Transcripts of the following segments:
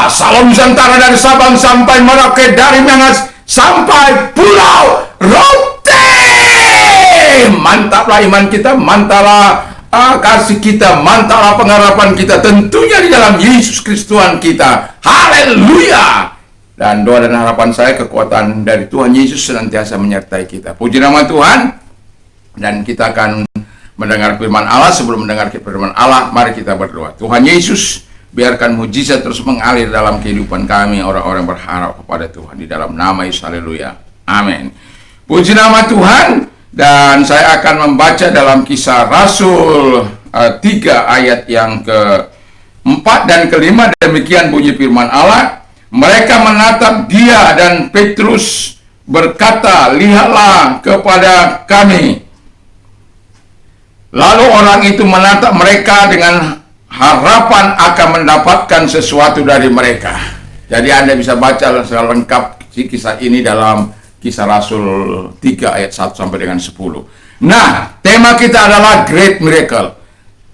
Salam Nusantara dari Sabang sampai Merauke, dari Miangas sampai Pulau Rote. Mantaplah iman kita, mantaplah kasih kita, mantaplah pengharapan kita, tentunya di dalam Yesus Kristus Tuhan kita. Haleluya. Dan doa dan harapan saya, kekuatan dari Tuhan Yesus senantiasa menyertai kita. Puji nama Tuhan. Dan kita akan mendengar firman Allah. Sebelum mendengar firman Allah, mari kita berdoa. Tuhan Yesus, biarkan mujizat terus mengalir dalam kehidupan kami, orang-orang berharap kepada Tuhan. Di dalam nama Yesus, haleluya. Amin. Puji nama Tuhan. Dan saya akan membaca dalam Kisah Rasul 3 ayat yang ke-4 dan ke-5. Demikian bunyi firman Allah. Mereka menatap dia dan Petrus berkata, lihatlah kepada kami. Lalu orang itu menatap mereka dengan harapan akan mendapatkan sesuatu dari mereka. Jadi Anda bisa baca secara lengkap kisah ini dalam Kisah Rasul 3 ayat 1 sampai dengan 10. Nah, tema kita adalah Great Miracle.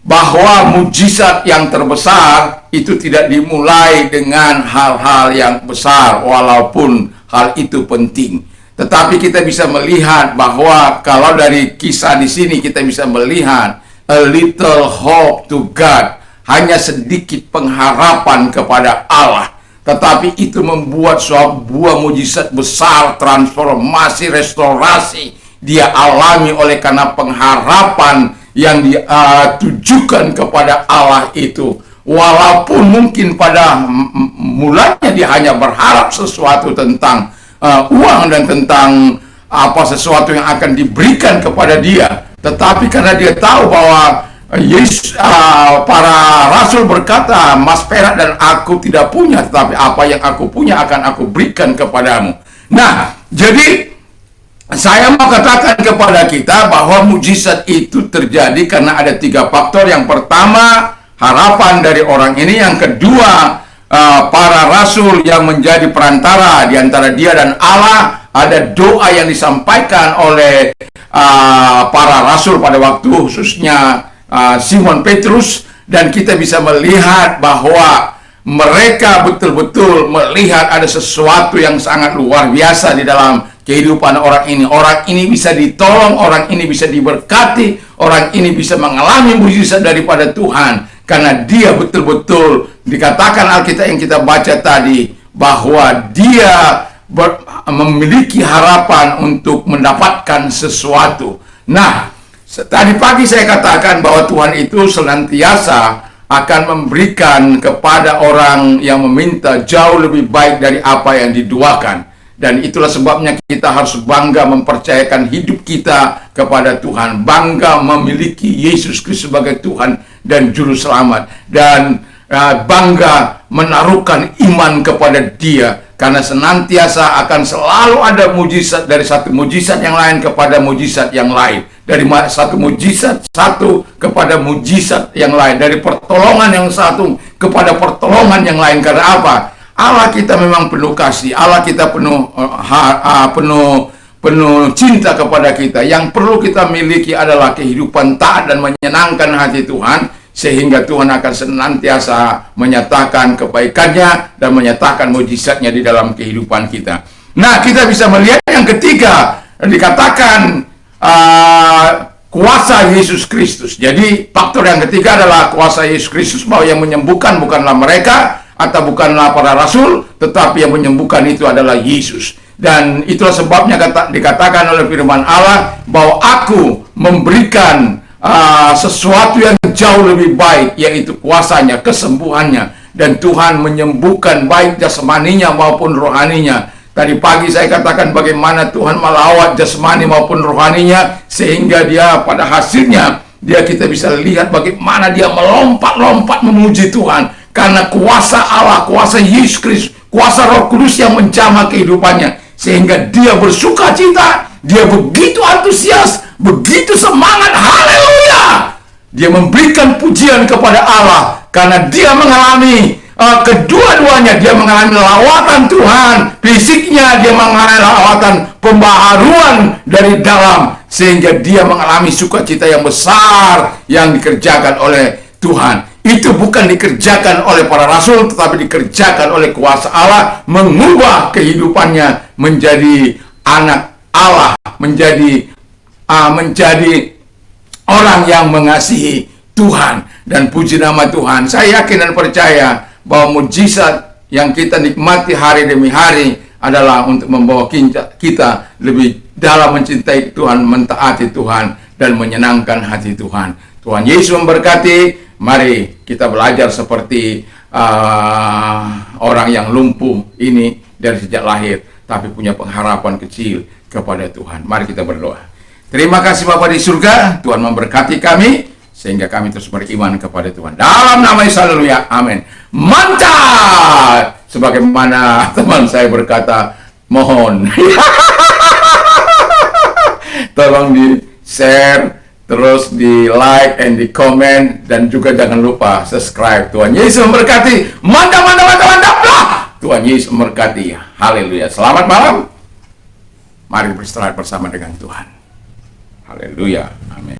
Bahwa mujizat yang terbesar itu tidak dimulai dengan hal-hal yang besar, walaupun hal itu penting. Tetapi kita bisa melihat bahwa kalau dari kisah di sini kita bisa melihat a little hope to God, hanya sedikit pengharapan kepada Allah. Tetapi itu membuat sebuah mujizat besar, transformasi, restorasi dia alami oleh karena pengharapan yang ditujukan kepada Allah itu. Walaupun mungkin pada mulanya dia hanya berharap sesuatu tentang uang dan tentang sesuatu yang akan diberikan kepada dia, tetapi karena dia tahu bahwa para rasul berkata, emas, perak dan aku tidak punya, tetapi apa yang aku punya akan aku berikan kepadamu. Nah, jadi saya mau katakan kepada kita bahwa mujizat itu terjadi karena ada 3 faktor. Yang pertama, harapan dari orang ini. Yang kedua, para rasul yang menjadi perantara di antara dia dan Allah. Ada doa yang disampaikan oleh para rasul pada waktu, khususnya Simon Petrus. Dan kita bisa melihat bahwa mereka betul-betul melihat ada sesuatu yang sangat luar biasa di dalam kehidupan orang ini. Orang ini bisa ditolong, orang ini bisa diberkati, orang ini bisa mengalami mujizat daripada Tuhan. Karena dia betul-betul, dikatakan Alkitab yang kita baca tadi, bahwa dia memiliki harapan untuk mendapatkan sesuatu. Nah, tadi pagi saya katakan bahwa Tuhan itu senantiasa akan memberikan kepada orang yang meminta jauh lebih baik dari apa yang didoakan. Dan itulah sebabnya kita harus bangga mempercayakan hidup kita kepada Tuhan. Bangga memiliki Yesus Kristus sebagai Tuhan dan Juru Selamat. Dan bangga menaruhkan iman kepada Dia. Karena senantiasa akan selalu ada mujizat, dari satu mujizat yang lain kepada mujizat yang lain. Dari satu mujizat satu kepada mujizat yang lain. Dari pertolongan yang satu kepada pertolongan yang lain. Karena apa? Allah kita memang penuh kasih, Allah kita penuh cinta kepada kita. Yang perlu kita miliki adalah kehidupan taat dan menyenangkan hati Tuhan, sehingga Tuhan akan senantiasa menyatakan kebaikannya dan menyatakan mujizatnya di dalam kehidupan kita. Nah, kita bisa melihat yang ketiga, dikatakan kuasa Yesus Kristus. Jadi faktor yang ketiga adalah kuasa Yesus Kristus, bahwa yang menyembuhkan bukanlah mereka atau bukanlah para rasul, tetapi yang menyembuhkan itu adalah Yesus. Dan itulah sebabnya dikatakan oleh firman Allah bahwa aku memberikan sesuatu yang jauh lebih baik, yaitu kuasanya, kesembuhannya. Dan Tuhan menyembuhkan baik jasmaninya maupun rohaninya. Tadi pagi saya katakan bagaimana Tuhan melawat jasmani maupun rohaninya, sehingga dia pada hasilnya kita bisa lihat bagaimana dia melompat-lompat memuji Tuhan. Karena kuasa Allah, kuasa Yesus Kristus, kuasa Roh Kudus yang menjamah kehidupannya. Sehingga dia bersuka cita, dia begitu antusias, begitu semangat, haleluya. Dia memberikan pujian kepada Allah. Karena dia mengalami kedua-duanya. Dia mengalami lawatan Tuhan, fisiknya dia mengalami lawatan pembaharuan dari dalam. Sehingga dia mengalami sukacita yang besar yang dikerjakan oleh Tuhan. itu bukan dikerjakan oleh para rasul, tetapi dikerjakan oleh kuasa Allah, mengubah kehidupannya menjadi anak Allah, menjadi orang yang mengasihi Tuhan. Dan puji nama Tuhan, saya yakin dan percaya bahwa mujizat yang kita nikmati hari demi hari adalah untuk membawa kita lebih dalam mencintai Tuhan, mentaati Tuhan, dan menyenangkan hati Tuhan. Tuhan Yesus memberkati. Mari kita belajar seperti orang yang lumpuh ini dari sejak lahir, tapi punya pengharapan kecil kepada Tuhan. Mari kita berdoa. Terima kasih Bapa di surga, Tuhan memberkati kami, sehingga kami terus beriman kepada Tuhan. Dalam nama Yesus, haleluya, amin. Mantap! Sebagaimana teman saya berkata, mohon. Tolong di share, terus di like and di comment, dan juga jangan lupa subscribe. Tuhan Yesus memberkati. Mantap, mantap, mantap, mantap lah. Tuhan Yesus memberkati. Haleluya. Selamat malam. Mari beristirahat bersama dengan Tuhan. Haleluya. Amin.